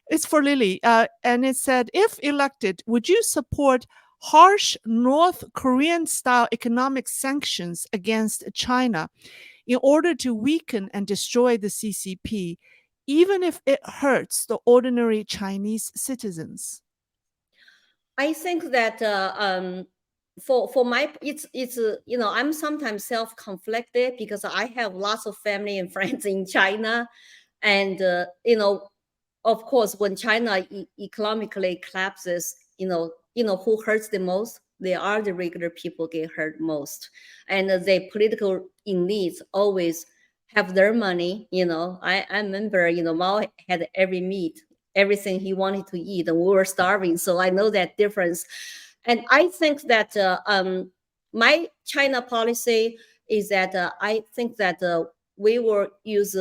It's for Lily. And it said, if elected, would you support harsh North Korean style economic sanctions against China in order to weaken and destroy the CCP, even if it hurts the ordinary Chinese citizens? I think that for my it's I'm sometimes self-conflicted because I have lots of family and friends in China, and of course when China economically collapses, who hurts the most? They are the regular people get hurt most, and the political elites always have their money. I remember Mao had everything he wanted to eat, and we were starving. So I know that difference. And I think that my China policy is that I think that we will use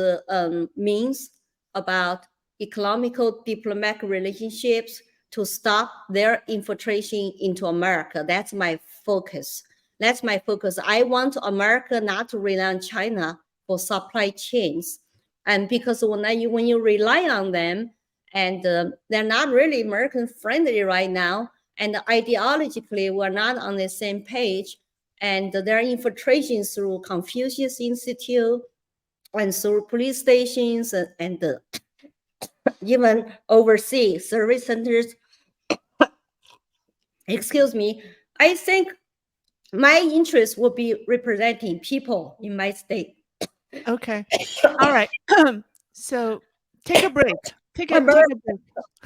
means about economical diplomatic relationships to stop their infiltration into America. That's my focus. I want America not to rely on China for supply chains. And because when you rely on them, and they're not really American friendly right now, and ideologically we're not on the same page, and their infiltration through Confucius Institute and through police stations and even overseas service centers. Excuse me. I think my interest will be representing people in my state. Okay. All right. So take a break. Take a break.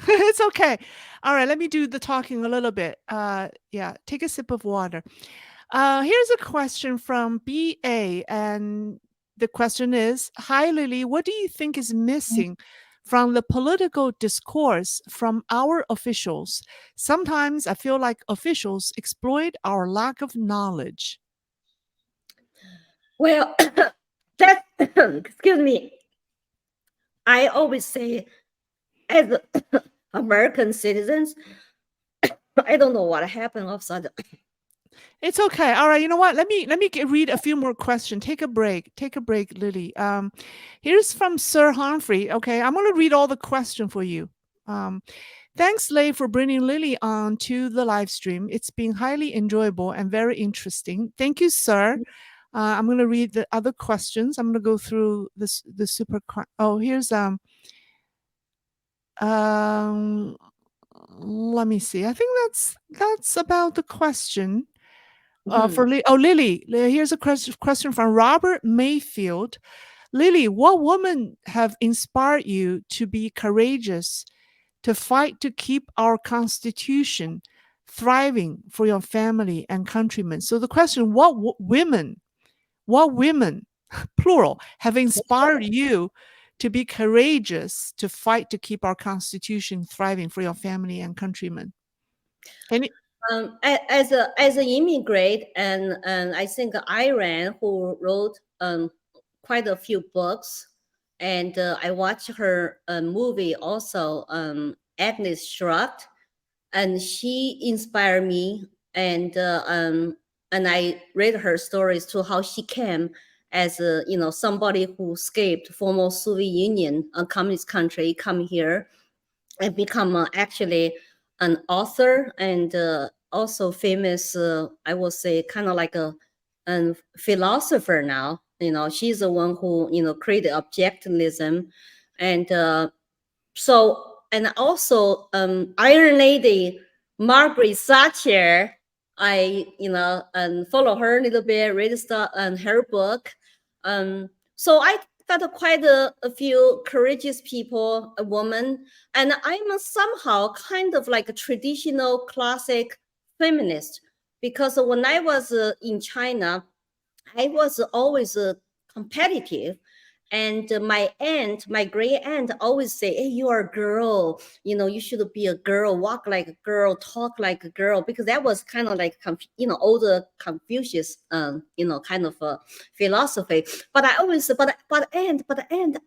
It's okay. All right. Let me do the talking a little bit. Yeah. Take a sip of water. Here's a question from BA, and the question is, hi, Lily, what do you think is missing from the political discourse from our officials? Sometimes I feel like officials exploit our lack of knowledge. Well, that excuse me. I always say, as American citizens, I don't know what happened all of a sudden. It's okay. All right. You know what? Let me read a few more questions. Take a break. Take a break, Lily. Here's from Sir Humphrey. Okay, I'm going to read all the question for you. Thanks, Lei, for bringing Lily on to the live stream. It's been highly enjoyable and very interesting. Thank you, sir. I'm going to read the other questions. I'm going to go through this the super. Oh, here's let me see. I think that's about the question. For Lily, here's a question from Robert Mayfield. Lily, what woman have inspired you to be courageous, to fight to keep our constitution thriving for your family and countrymen? So the question, what women, plural, have inspired you to be courageous, to fight to keep our constitution thriving for your family and countrymen? As an immigrant, and I think Iran, who wrote quite a few books, and I watched her movie also, Agnes Shrugged, and she inspired me, and I read her stories to how she came as somebody who escaped former Soviet Union, a communist country, come here and become actually an author, and also famous, I will say, kind of like a philosopher now. she's the one who, created objectivism. And so, and also, Iron Lady, Margaret Thatcher, I, follow her a little bit, read stuff and her book. So I got quite a few courageous people, a woman, and I'm somehow kind of like a traditional classic feminist, because when I was in China, I was always competitive. And my great aunt always say, hey, you are a girl, you should be a girl, walk like a girl, talk like a girl, because that was kind of like, older Confucius, kind of philosophy. But I always, but aunt,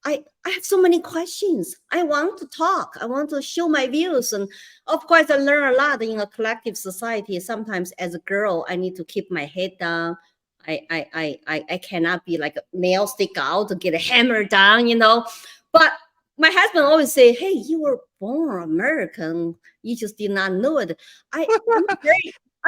I have so many questions. I want to talk. I want to show my views. And of course, I learn a lot in a collective society. Sometimes as a girl, I need to keep my head down. I cannot be like a nail stick out to get a hammer down. But my husband always say, hey, you were born American. You just did not know it. I'm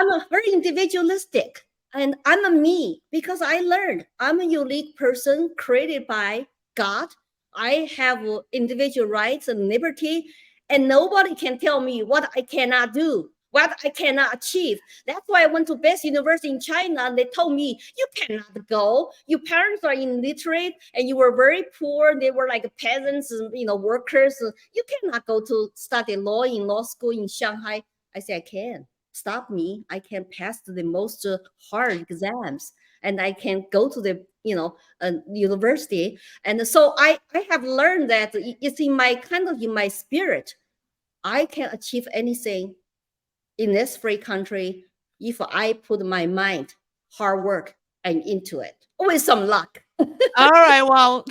a very individualistic, and I'm a me, because I learned I'm a unique person created by God. I have individual rights and liberty, and nobody can tell me what I cannot do, what I cannot achieve. That's why I went to best university in China, and they told me, you cannot go. Your parents are illiterate, and you were very poor. They were like peasants and workers. You cannot go to study law in law school in Shanghai. I said, I can. Stop me. I can pass the most hard exams, and I can go to the university. And so I have learned that it's in my in my spirit. I can achieve anything in this free country if I put my mind, hard work, and into it with some luck. All right, well,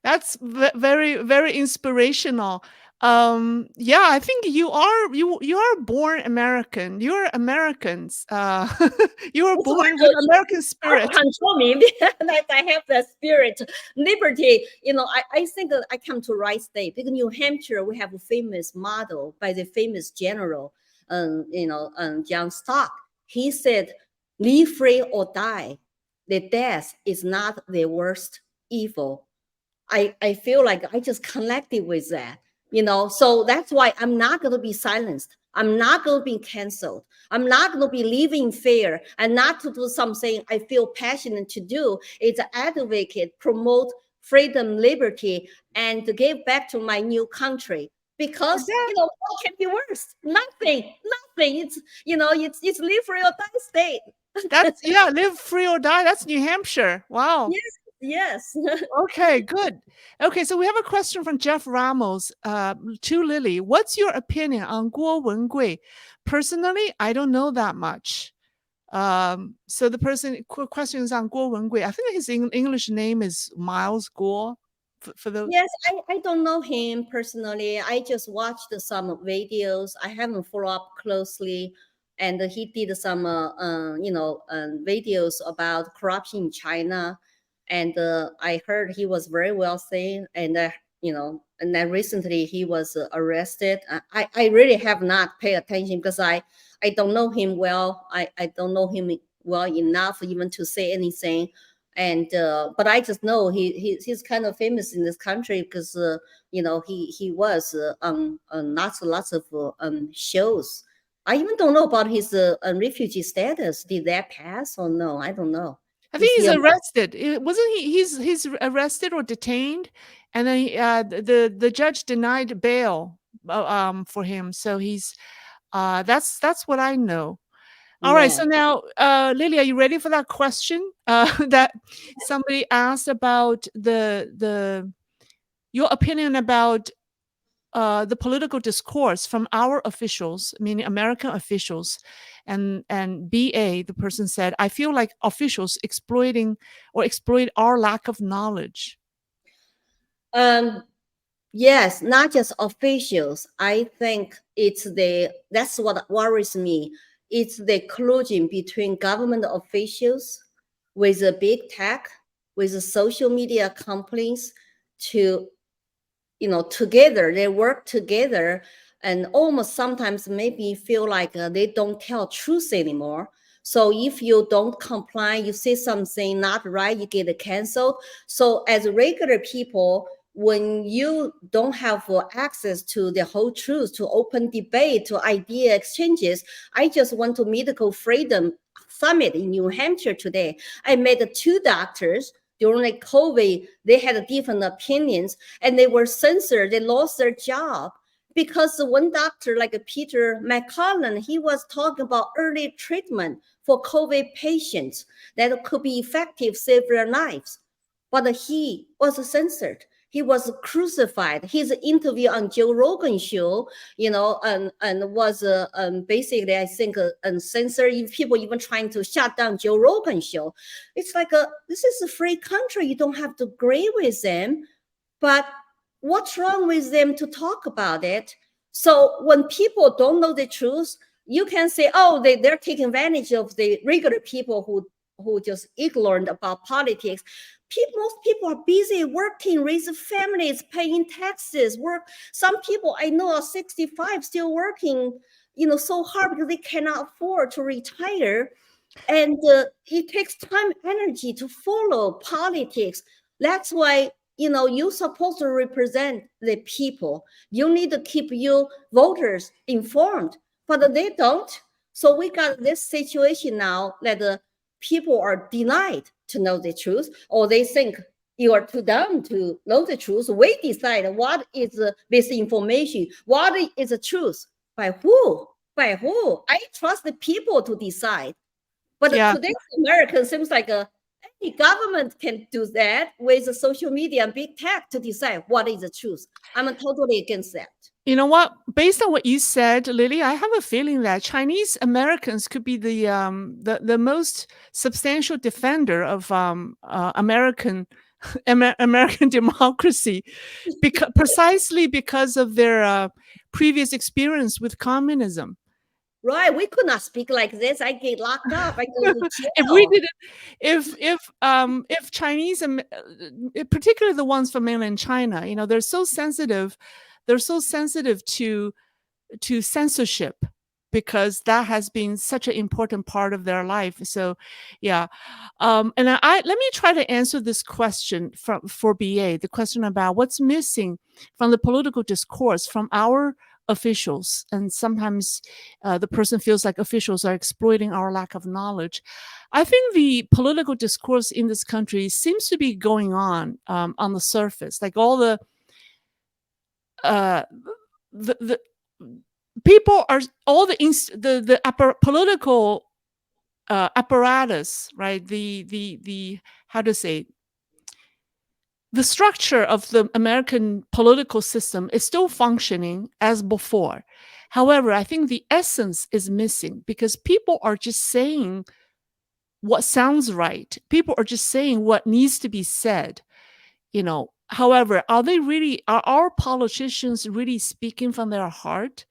that's very, very inspirational. Yeah, I think you are born American. You're Americans. You were So born with American hard to spirit. control me that I have that spirit, liberty. I think that I come to right state, because New Hampshire, we have a famous model by the famous general, John Stock. He said, live free or die. The death is not the worst evil. I feel like I just connected with that, so that's why I'm not going to be silenced. I'm not going to be canceled. I'm not going to be living in fear, and not to do something I feel passionate to do. It's advocate, promote freedom, liberty, and to give back to my new country. Because, what can be worse? Nothing, nothing. It's live free or die state. That's yeah, live free or die. That's New Hampshire. Wow. Yes. Okay, good. Okay, so we have a question from Jeff Ramos to Lily. What's your opinion on Guo Wengui? Personally, I don't know that much. So the question is on Guo Wengui. I think his English name is Miles Guo. For the Yes, I don't know him personally. I just watched some videos. I haven't followed up closely. And he did some, videos about corruption in China. And I heard he was very wealthy. And, and then recently he was arrested. I really have not paid attention, because I don't know him well. I don't know him well enough even to say anything. And but I just know he's kind of famous in this country, because he was on lots of shows. I even don't know about his refugee status. Did that pass or no? I don't know. I Is think he he's a arrested. Wasn't he? He's arrested or detained, and then the judge denied bail for him. So he's that's what I know. All right. yeah. So now, Lily, are you ready for that question that somebody asked about the your opinion about the political discourse from our officials, meaning American officials, and BA, the person said, I feel like officials exploit our lack of knowledge. Yes, not just officials. I think that's what worries me. It's the collusion between government officials with the big tech, with the social media companies, to together. They work together, and almost sometimes maybe feel like they don't tell truth anymore. So if you don't comply, you say something not right, you get canceled. So as regular people, when you don't have access to the whole truth, to open debate, to idea exchanges, I just went to Medical Freedom Summit in New Hampshire today. I met 2 doctors during the COVID. They had different opinions and they were censored. They lost their job because one doctor, like Peter McCollum, he was talking about early treatment for COVID patients that could be effective, save their lives. But he was censored. He was crucified. His interview on Joe Rogan show, and was basically, I think, censored. People even trying to shut down Joe Rogan show. It's like this is a free country. You don't have to agree with them, but what's wrong with them to talk about it? So when people don't know the truth, you can say, oh, they're taking advantage of the regular people who just ignorant about politics. Most people are busy working, raising families, paying taxes, work. Some people I know are 65 still working, so hard because they cannot afford to retire. And it takes time, energy to follow politics. That's why, you're supposed to represent the people. You need to keep your voters informed, but they don't. So we got this situation now that people are denied to know the truth, or they think you are too dumb to know the truth. We decide what is this information, what is the truth, by who? By who? I trust the people to decide. But today's American seems like any government can do that with social media and big tech to decide what is the truth. I'm totally against that. You know what? Based on what you said, Lily, I have a feeling that Chinese Americans could be the most substantial defender of American American democracy, precisely because of their previous experience with communism. Right, we could not speak like this. I get locked up. I go to jail. If we didn't, if Chinese, particularly the ones from mainland China, they're so sensitive. They're so sensitive to censorship because that has been such an important part of their life. So, yeah. And let me try to answer this question for BA. The question about what's missing from the political discourse from our officials, and sometimes the person feels like officials are exploiting our lack of knowledge. I think the political discourse in this country seems to be going on the surface, like all the people are all the political apparatus, right? The how to say, the structure of the American political system is still functioning as before. However, I think the essence is missing because people are just saying what sounds right. People are just saying what needs to be said. However, are our politicians really speaking from their heart?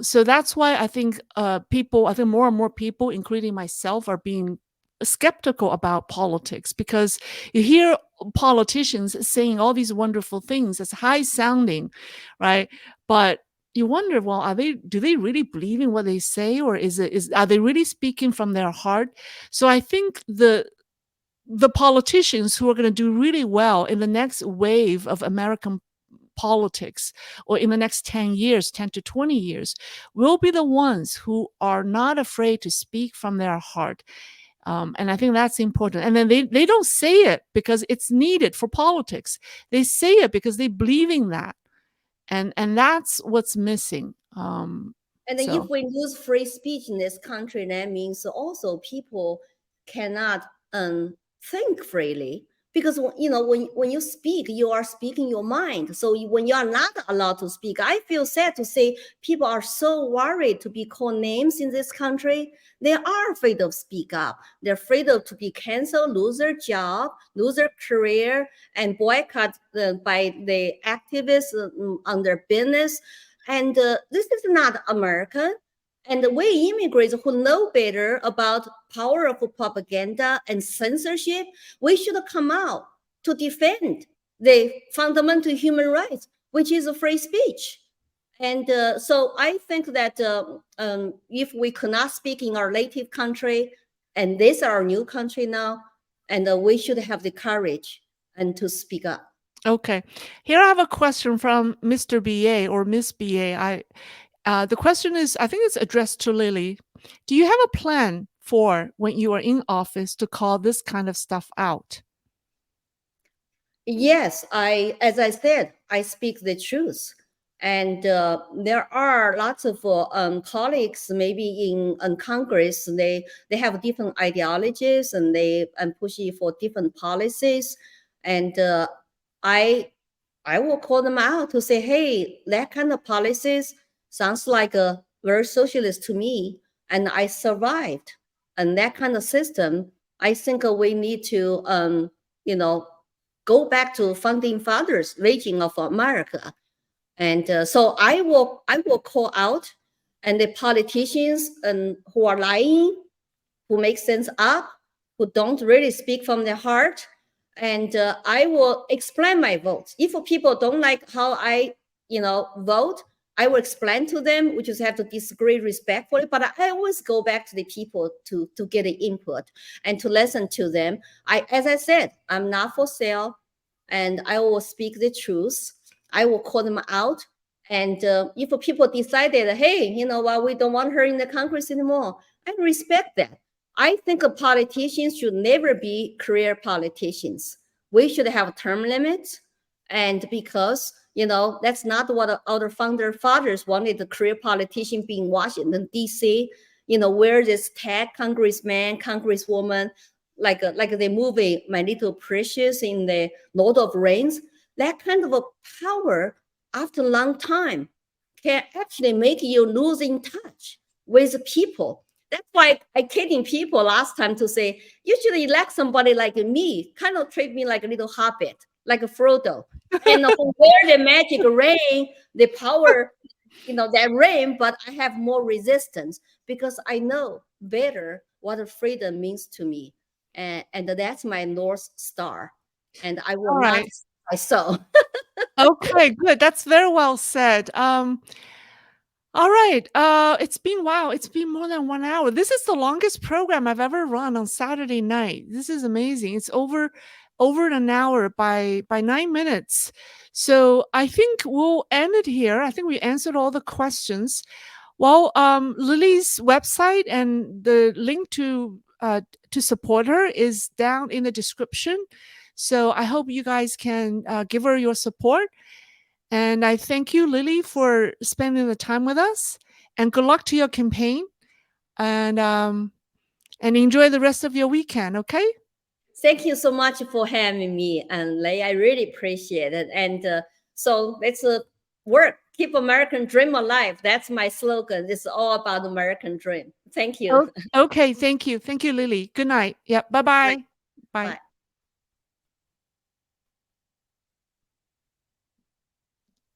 So that's why I think more and more people, including myself, are being skeptical about politics, because you hear politicians saying all these wonderful things that's high sounding, right? But you wonder, well, do they really believe in what they say, or are they really speaking from their heart? So I think the politicians who are going to do really well in the next wave of American politics, or in the next 10 to 20 years, will be the ones who are not afraid to speak from their heart. And I think that's important. And then they don't say it because it's needed for politics. They say it because they believe in that. And that's what's missing. And then if we lose free speech in this country, that means also people cannot think freely. Because when you speak, you are speaking your mind. So when you are not allowed to speak, I feel sad to say people are so worried to be called names in this country. They are afraid of speak up. They're afraid of to be canceled, lose their job, lose their career, and boycott by the activists on their business. And this is not American. And we immigrants who know better about power of propaganda and censorship, we should come out to defend the fundamental human rights, which is free speech. And so I think that if we could not speak in our native country, and this is our new country now, and we should have the courage and to speak up. Okay. Here I have a question from Mr. BA or Miss BA. The question is, I think it's addressed to Lily. Do you have a plan for when you are in office to call this kind of stuff out? Yes, as I said, I speak the truth. And there are lots of colleagues, maybe in Congress, they have different ideologies and they push for different policies. And I will call them out to say, hey, that kind of policies sounds like a very socialist to me, and I survived. And that kind of system, I think we need to, go back to founding fathers' vision of America. And so I will call out, and the politicians who are lying, who make sense up, who don't really speak from their heart, and I will explain my votes. If people don't like how I, vote, I will explain to them. We just have to disagree respectfully, but I always go back to the people to get the input and to listen to them. As I said, I'm not for sale, and I will speak the truth. I will call them out. And if people decided, hey, you know what, we don't want her in the Congress anymore, I respect that. I think politicians should never be career politicians. We should have term limits. And because, that's not what our founder fathers wanted, the career politician being Washington, D.C., where this tag congressman, congresswoman, like the movie My Little Precious in the Lord of Rings, that kind of a power after a long time can actually make you lose in touch with people. That's why I kidding people last time to say, you should elect somebody like me, kind of treat me like a little hobbit, like a Frodo. And wear the magic ring, the power, that ring, but I have more resistance because I know better what freedom means to me. And that's my North Star. And I will not my soul. Okay, good. That's very well said. All right. It's been wow. It's been more than 1 hour. This is the longest program I've ever run on Saturday night. This is amazing. It's over an hour by 9 minutes. So I think we'll end it here. I think we answered all the questions. Well, Lily's website and the link to support her is down in the description. So I hope you guys can give her your support. And I thank you, Lily, for spending the time with us. And good luck to your campaign. And enjoy the rest of your weekend, okay? Thank you so much for having me, and Lei. I really appreciate it. And so let's work, keep American dream alive. That's my slogan. It's all about American dream. Thank you. Okay, thank you. Thank you, Lily. Good night. Yeah, bye-bye. Bye.